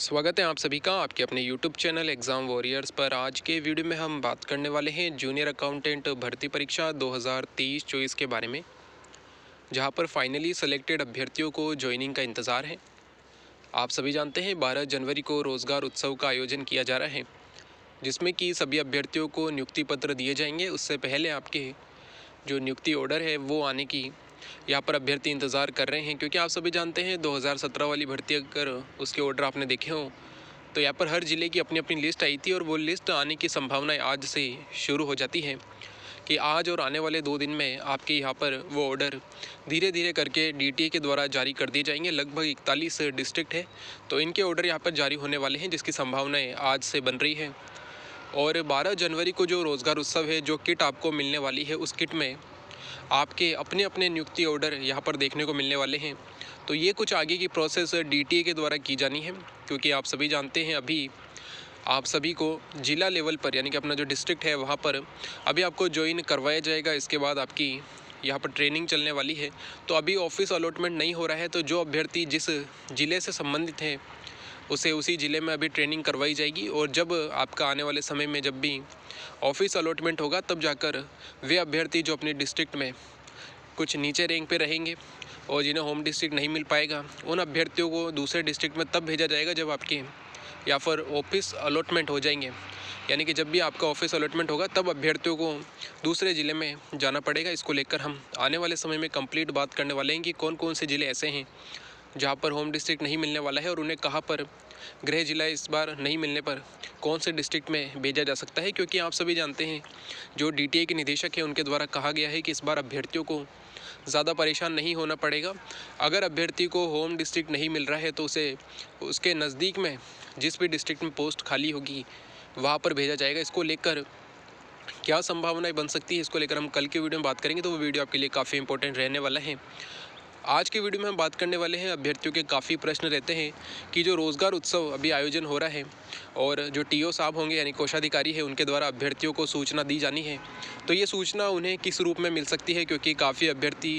स्वागत है आप सभी का आपके अपने YouTube चैनल एग्ज़ाम वॉरियर्स पर। आज के वीडियो में हम बात करने वाले हैं जूनियर अकाउंटेंट भर्ती परीक्षा 2023-24 के बारे में, जहां पर फाइनली सेलेक्टेड अभ्यर्थियों को ज्वाइनिंग का इंतज़ार है। आप सभी जानते हैं 12 जनवरी को रोज़गार उत्सव का आयोजन किया जा रहा है, जिसमें कि सभी अभ्यर्थियों को नियुक्ति पत्र दिए जाएंगे। उससे पहले आपके जो नियुक्ति ऑर्डर है वो आने की यहाँ पर अभ्यर्थी इंतज़ार कर रहे हैं, क्योंकि आप सभी जानते हैं 2017 वाली भर्ती अगर उसके ऑर्डर आपने देखे हों तो यहाँ पर हर ज़िले की अपनी अपनी लिस्ट आई थी और वो लिस्ट आने की संभावनाएं आज से शुरू हो जाती हैं कि आज और आने वाले 2 दिन में आपके यहाँ पर वो ऑर्डर धीरे धीरे करके डीटीए के द्वारा जारी कर दिए जाएंगे। लगभग 41 डिस्ट्रिक्ट है तो इनके ऑर्डर यहाँ पर जारी होने वाले हैं, जिसकी संभावनाएं आज से बन रही है। और 12 जनवरी को जो रोज़गार उत्सव है, जो किट आपको मिलने वाली है, उस किट में आपके अपने अपने नियुक्ति ऑर्डर यहाँ पर देखने को मिलने वाले हैं। तो ये कुछ आगे की प्रोसेस डीटीए के द्वारा की जानी है, क्योंकि आप सभी जानते हैं अभी आप सभी को जिला लेवल पर यानी कि अपना जो डिस्ट्रिक्ट है वहाँ पर अभी आपको ज्वाइन करवाया जाएगा। इसके बाद आपकी यहाँ पर ट्रेनिंग चलने वाली है, तो अभी ऑफिस अलॉटमेंट नहीं हो रहा है। तो जो अभ्यर्थी जिस ज़िले से संबंधित हैं उसे उसी ज़िले में अभी ट्रेनिंग करवाई जाएगी, और जब आपका आने वाले समय में जब भी ऑफिस अलॉटमेंट होगा तब जाकर वे अभ्यर्थी जो अपने डिस्ट्रिक्ट में कुछ नीचे रैंक पे रहेंगे और जिन्हें होम डिस्ट्रिक्ट नहीं मिल पाएगा, उन अभ्यर्थियों को दूसरे डिस्ट्रिक्ट में तब भेजा जाएगा जब आपके या फिर ऑफिस अलॉटमेंट हो जाएंगे। यानी कि जब भी आपका ऑफिस अलॉटमेंट होगा तब अभ्यर्थियों को दूसरे ज़िले में जाना पड़ेगा। इसको लेकर हम आने वाले समय में कंप्लीट बात करने वाले हैं कि कौन कौन से ज़िले ऐसे हैं जहाँ पर होम डिस्ट्रिक्ट नहीं मिलने वाला है और उन्हें कहाँ पर गृह जिला इस बार नहीं मिलने पर कौन से डिस्ट्रिक्ट में भेजा जा सकता है। क्योंकि आप सभी जानते हैं जो डीटीए के निदेशक हैं उनके द्वारा कहा गया है कि इस बार अभ्यर्थियों को ज़्यादा परेशान नहीं होना पड़ेगा। अगर अभ्यर्थी को होम डिस्ट्रिक्ट नहीं मिल रहा है तो उसे उसके नज़दीक में जिस भी डिस्ट्रिक्ट में पोस्ट खाली होगी वहाँ पर भेजा जाएगा। इसको लेकर क्या संभावनाएं बन सकती है, इसको लेकर हम कल के वीडियो में बात करेंगे, तो वो वीडियो आपके लिए काफ़ी इंपॉर्टेंट रहने वाला है। आज के वीडियो में हम बात करने वाले हैं, अभ्यर्थियों के काफ़ी प्रश्न रहते हैं कि जो रोज़गार उत्सव अभी आयोजन हो रहा है और जो टीओ साहब होंगे यानी कोषाधिकारी है उनके द्वारा अभ्यर्थियों को सूचना दी जानी है, तो ये सूचना उन्हें किस रूप में मिल सकती है। क्योंकि काफ़ी अभ्यर्थी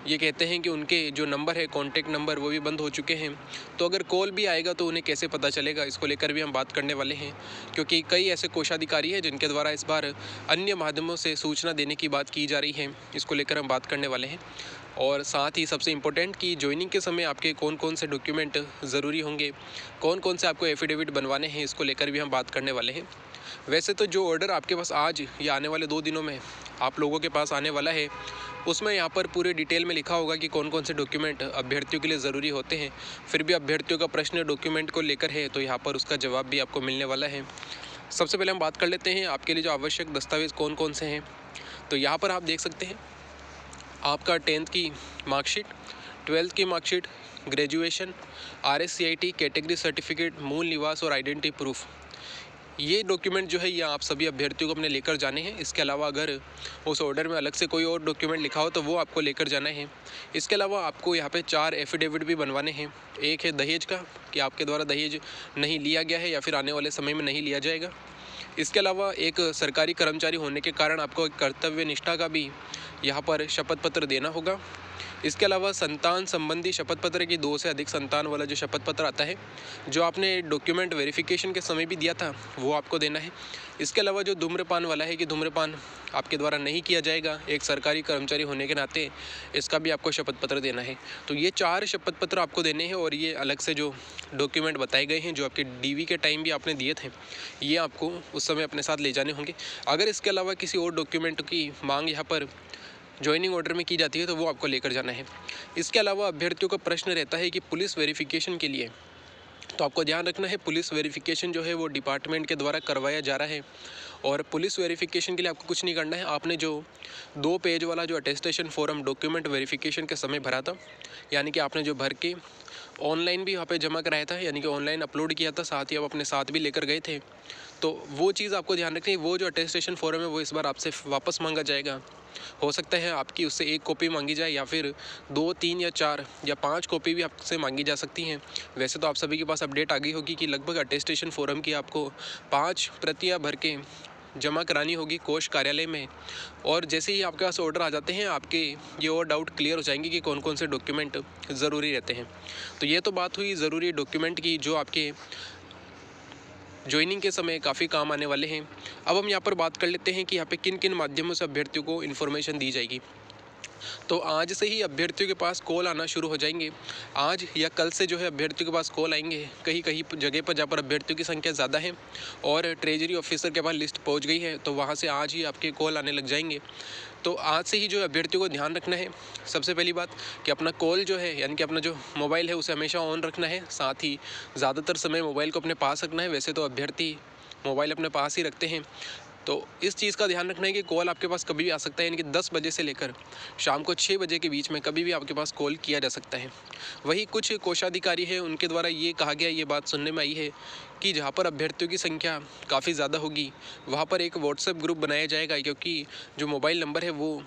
ये कहते हैं कि उनके जो नंबर है कॉन्टैक्ट नंबर वो भी बंद हो चुके हैं, तो अगर कॉल भी आएगा तो उन्हें कैसे पता चलेगा, इसको लेकर भी हम बात करने वाले हैं। क्योंकि कई ऐसे कोषाधिकारी हैं जिनके द्वारा इस बार अन्य माध्यमों से सूचना देने की बात की जा रही है, इसको लेकर हम बात करने वाले हैं। और साथ ही सबसे इम्पोर्टेंट कि ज्वाइनिंग के समय आपके कौन कौन से डॉक्यूमेंट ज़रूरी होंगे, कौन कौन से आपको एफिडेविट बनवाने हैं, इसको लेकर भी हम बात करने वाले हैं। वैसे तो जो ऑर्डर आपके पास आज या आने वाले 2 दिनों में आप लोगों के पास आने वाला है, उसमें यहाँ पर पूरे डिटेल में लिखा होगा कि कौन कौन से डॉक्यूमेंट अभ्यर्थियों के लिए ज़रूरी होते हैं। फिर भी अभ्यर्थियों का प्रश्न डॉक्यूमेंट को लेकर है, तो यहाँ पर उसका जवाब भी आपको मिलने वाला है। सबसे पहले हम बात कर लेते हैं आपके लिए जो आवश्यक दस्तावेज़ कौन कौन से हैं। तो यहाँ पर आप देख सकते हैं आपका 10th की मार्कशीट, 12th की marksheet, graduation, RSCIT category certificate, मूल निवास और आइडेंटिटी प्रूफ, ये डॉक्यूमेंट जो है ये आप सभी अभ्यर्थियों को अपने लेकर जाने हैं। इसके अलावा अगर उस ऑर्डर में अलग से कोई और डॉक्यूमेंट लिखा हो तो वो आपको लेकर जाना है। इसके अलावा आपको यहाँ पे 4 एफिडेविट भी बनवाने हैं। एक है दहेज का, कि आपके द्वारा दहेज नहीं लिया गया है या फिर आने वाले समय में नहीं लिया जाएगा। इसके अलावा एक सरकारी कर्मचारी होने के कारण आपको एक कर्तव्य निष्ठा का भी यहाँ पर शपथ पत्र देना होगा। इसके अलावा संतान संबंधी शपथ पत्र की 2 से अधिक संतान वाला जो शपथ पत्र आता है, जो आपने डॉक्यूमेंट वेरिफिकेशन के समय भी दिया था, वो आपको देना है। इसके अलावा जो धूम्रपान वाला है कि धूम्रपान आपके द्वारा नहीं किया जाएगा एक सरकारी कर्मचारी होने के नाते, इसका भी आपको शपथ पत्र देना है। तो ये 4 शपथ पत्र आपको देने हैं और ये अलग से जो डॉक्यूमेंट बताए गए हैं जो आपके डीवी के टाइम भी आपने दिए थे, ये आपको उस समय अपने साथ ले जाने होंगे। अगर इसके अलावा किसी और डॉक्यूमेंट की मांग यहाँ पर ज्वाइनिंग ऑर्डर में की जाती है तो वो आपको लेकर जाना है। इसके अलावा अभ्यर्थियों का प्रश्न रहता है कि पुलिस वेरिफिकेशन के लिए, तो आपको ध्यान रखना है पुलिस वेरिफिकेशन जो है वो डिपार्टमेंट के द्वारा करवाया जा रहा है। और पुलिस वेरिफिकेशन के लिए आपको कुछ नहीं करना है। आपने जो 2 पेज वाला जो अटेस्टेशन फॉर्म डॉक्यूमेंट वेरिफिकेशन के समय भरा था, यानी कि आपने जो भर के ऑनलाइन भी वहाँ पे जमा कराया था, यानी कि ऑनलाइन अपलोड किया था, साथ ही आप अपने साथ भी लेकर गए थे, तो वो चीज़ आपको ध्यान रखनी है। वो जो अटेस्टेशन फॉर्म है वो इस बार आपसे वापस मांगा जाएगा। हो सकता है आपकी उससे 1 कॉपी मांगी जाए या फिर 2, 3 या 4 या 5 कॉपी भी आपसे मांगी जा सकती हैं। वैसे तो आप सभी के पास अपडेट आ गई होगी कि लगभग अटेस्टेशन फॉर्म की आपको 5 प्रतियाँ भर के जमा करानी होगी कोष कार्यालय में। और जैसे ही आपके पास ऑर्डर आ जाते हैं, आपके ये और डाउट क्लियर हो जाएंगे कि कौन कौन से डॉक्यूमेंट ज़रूरी रहते हैं। तो ये तो बात हुई ज़रूरी डॉक्यूमेंट की, जो आपके ज्वाइनिंग के समय काफ़ी काम आने वाले हैं। अब हम यहाँ पर बात कर लेते हैं कि यहाँ पे किन किन माध्यमों से अभ्यर्थियों को इन्फॉर्मेशन दी जाएगी। तो आज से ही अभ्यर्थियों के पास कॉल आना शुरू हो जाएंगे। आज या कल से जो है अभ्यर्थियों के पास कॉल आएंगे। कहीं कहीं जगह पर जहाँ पर अभ्यर्थियों की संख्या ज़्यादा है और ट्रेजरी ऑफिसर के पास लिस्ट पहुँच गई है, तो वहाँ से आज ही आपके कॉल आने लग जाएंगे। तो आज से ही जो अभ्यर्थियों को ध्यान रखना है, सबसे पहली बात कि अपना कॉल जो है यानी कि अपना जो मोबाइल है उसे हमेशा ऑन रखना है। साथ ही ज़्यादातर समय मोबाइल को अपने पास रखना है। वैसे तो अभ्यर्थी मोबाइल अपने पास ही रखते हैं, तो इस चीज़ का ध्यान रखना है कि कॉल आपके पास कभी भी आ सकता है। यानी कि 10 बजे से लेकर शाम को 6 बजे के बीच में कभी भी आपके पास कॉल किया जा सकता है। वही कुछ कोषाधिकारी हैं, उनके द्वारा ये कहा गया, ये बात सुनने में आई है कि जहाँ पर अभ्यर्थियों की संख्या काफ़ी ज़्यादा होगी वहाँ पर एक व्हाट्सएप ग्रुप बनाया जाएगा, क्योंकि जो मोबाइल नंबर है वो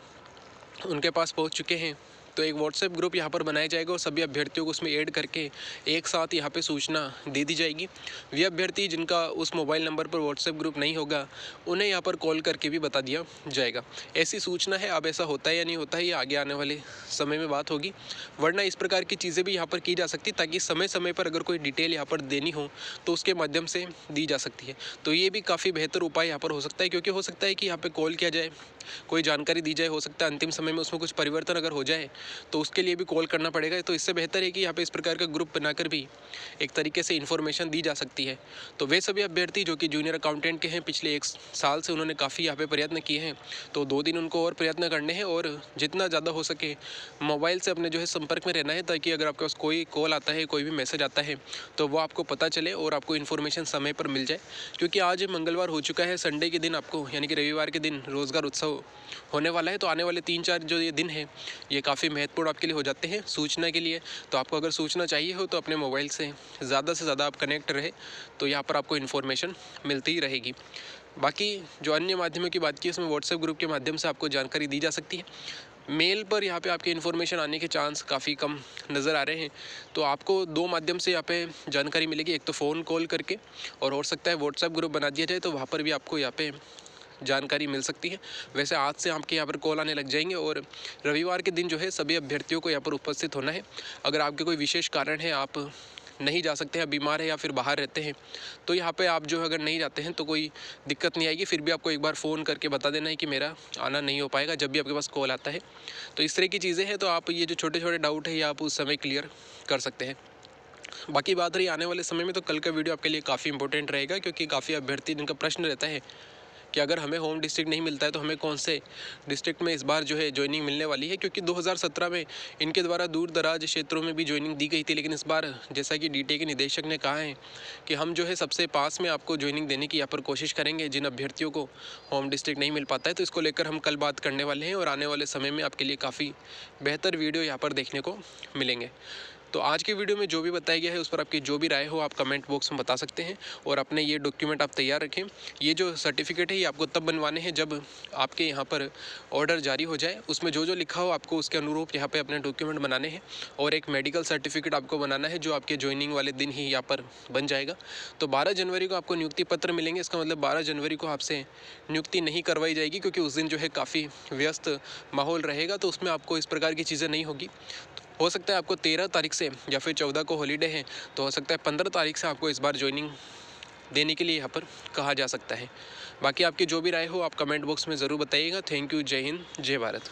उनके पास पहुँच चुके हैं। तो एक व्हाट्सएप ग्रुप यहाँ पर बनाया जाएगा और सभी अभ्यर्थियों को उसमें ऐड करके एक साथ यहाँ पे सूचना दे दी जाएगी। वे अभ्यर्थी जिनका उस मोबाइल नंबर पर व्हाट्सएप ग्रुप नहीं होगा, उन्हें यहाँ पर कॉल करके भी बता दिया जाएगा। ऐसी सूचना है, अब ऐसा होता है या नहीं होता है ये आगे आने वाले समय में बात होगी, वरना इस प्रकार की चीज़ें भी यहाँ पर की जा सकती, ताकि समय समय पर अगर कोई डिटेल यहाँ पर देनी हो तो उसके माध्यम से दी जा सकती है। तो ये भी काफ़ी बेहतर उपाय यहाँ पर हो सकता है, क्योंकि हो सकता है कि यहाँ पर कॉल किया जाए, कोई जानकारी दी जाए, हो सकता है अंतिम समय में उसमें कुछ परिवर्तन अगर हो जाए तो उसके लिए भी कॉल करना पड़ेगा। तो इससे बेहतर है कि यहाँ पे इस प्रकार का ग्रुप बनाकर भी एक तरीके से इन्फॉर्मेशन दी जा सकती है। तो वे सभी अभ्यर्थी जो कि जूनियर अकाउंटेंट के हैं, पिछले 1 साल से उन्होंने काफ़ी यहाँ पे प्रयत्न किए हैं, तो 2 दिन उनको और प्रयत्न करने हैं और जितना ज़्यादा हो सके मोबाइल से अपने जो है संपर्क में रहना है, ताकि अगर आपके पास कोई कॉल आता है, कोई भी मैसेज आता है तो वो आपको पता चले और आपको इन्फॉर्मेशन समय पर मिल जाए। क्योंकि आज मंगलवार हो चुका है, संडे के दिन आपको यानी कि रविवार के दिन रोज़गार उत्सव होने वाला है। तो आने वाले 3-4 जो ये दिन है ये काफ़ी महत्वपूर्ण आपके लिए हो जाते हैं सूचना के लिए। तो आपको अगर सूचना चाहिए हो तो अपने मोबाइल से ज़्यादा आप कनेक्ट रहे, तो यहाँ पर आपको इन्फॉर्मेशन मिलती ही रहेगी। बाकी जो अन्य माध्यमों की बात की, उसमें व्हाट्सएप ग्रुप के माध्यम से आपको जानकारी दी जा सकती है। मेल पर यहाँ पे आपके इन्फॉर्मेशन आने के चांस काफ़ी कम नज़र आ रहे हैं। तो आपको 2 माध्यम से यहाँ पे जानकारी मिलेगी, एक तो फ़ोन कॉल करके, और हो सकता है व्हाट्सएप ग्रुप बना दिया जाए तो वहाँ पर भी आपको यहाँ पे जानकारी मिल सकती है। वैसे आज से आपके यहाँ पर कॉल आने लग जाएंगे और रविवार के दिन जो है सभी अभ्यर्थियों को यहाँ पर उपस्थित होना है। अगर आपके कोई विशेष कारण है, आप नहीं जा सकते हैं, बीमार है या फिर बाहर रहते हैं, तो यहाँ पे आप जो है अगर नहीं जाते हैं तो कोई दिक्कत नहीं आएगी। फिर भी आपको एक बार फ़ोन करके बता देना है कि मेरा आना नहीं हो पाएगा जब भी आपके पास कॉल आता है। तो इस तरह की चीज़ें हैं, तो आप ये जो छोटे छोटे डाउट है ये आप उस समय क्लियर कर सकते हैं। बाकी बात रही आने वाले समय में, तो कल का वीडियो आपके लिए काफ़ी इंपॉर्टेंट रहेगा, क्योंकि काफ़ी अभ्यर्थी जिनका प्रश्न रहता है कि अगर हमें होम डिस्ट्रिक्ट नहीं मिलता है तो हमें कौन से डिस्ट्रिक्ट में इस बार जो है ज्वाइनिंग मिलने वाली है। क्योंकि 2017 में इनके द्वारा दूर दराज क्षेत्रों में भी ज्वाइनिंग दी गई थी, लेकिन इस बार जैसा कि डीटीए के निदेशक ने कहा है कि हम जो है सबसे पास में आपको ज्वाइनिंग देने की यहाँ पर कोशिश करेंगे जिन अभ्यर्थियों को होम डिस्ट्रिक्ट नहीं मिल पाता है। तो इसको लेकर हम कल बात करने वाले हैं और आने वाले समय में आपके लिए काफ़ी बेहतर वीडियो यहाँ पर देखने को मिलेंगे। तो आज के वीडियो में जो भी बताया गया है उस पर आपकी जो भी राय हो आप कमेंट बॉक्स में बता सकते हैं, और अपने ये डॉक्यूमेंट आप तैयार रखें। ये जो सर्टिफिकेट है ये आपको तब बनवाने हैं जब आपके यहाँ पर ऑर्डर जारी हो जाए। उसमें जो जो लिखा हो आपको उसके अनुरूप यहाँ पे अपने डॉक्यूमेंट बनाने हैं, और एक मेडिकल सर्टिफिकेट आपको बनाना है जो आपके ज्वाइनिंग वाले दिन ही यहाँ पर बन जाएगा। तो 12 जनवरी को आपको नियुक्ति पत्र मिलेंगे। इसका मतलब 12 जनवरी को आपसे नियुक्ति नहीं करवाई जाएगी, क्योंकि उस दिन जो है काफ़ी व्यस्त माहौल रहेगा, तो उसमें आपको इस प्रकार की चीज़ें नहीं होगी। हो सकता है आपको 13 तारीख से या फिर 14 को हॉलीडे है, तो हो सकता है 15 तारीख से आपको इस बार ज्वाइनिंग देने के लिए यहाँ पर कहा जा सकता है। बाकी आपकी जो भी राय हो आप कमेंट बॉक्स में ज़रूर बताइएगा। Thank you. जय हिंद, जय भारत।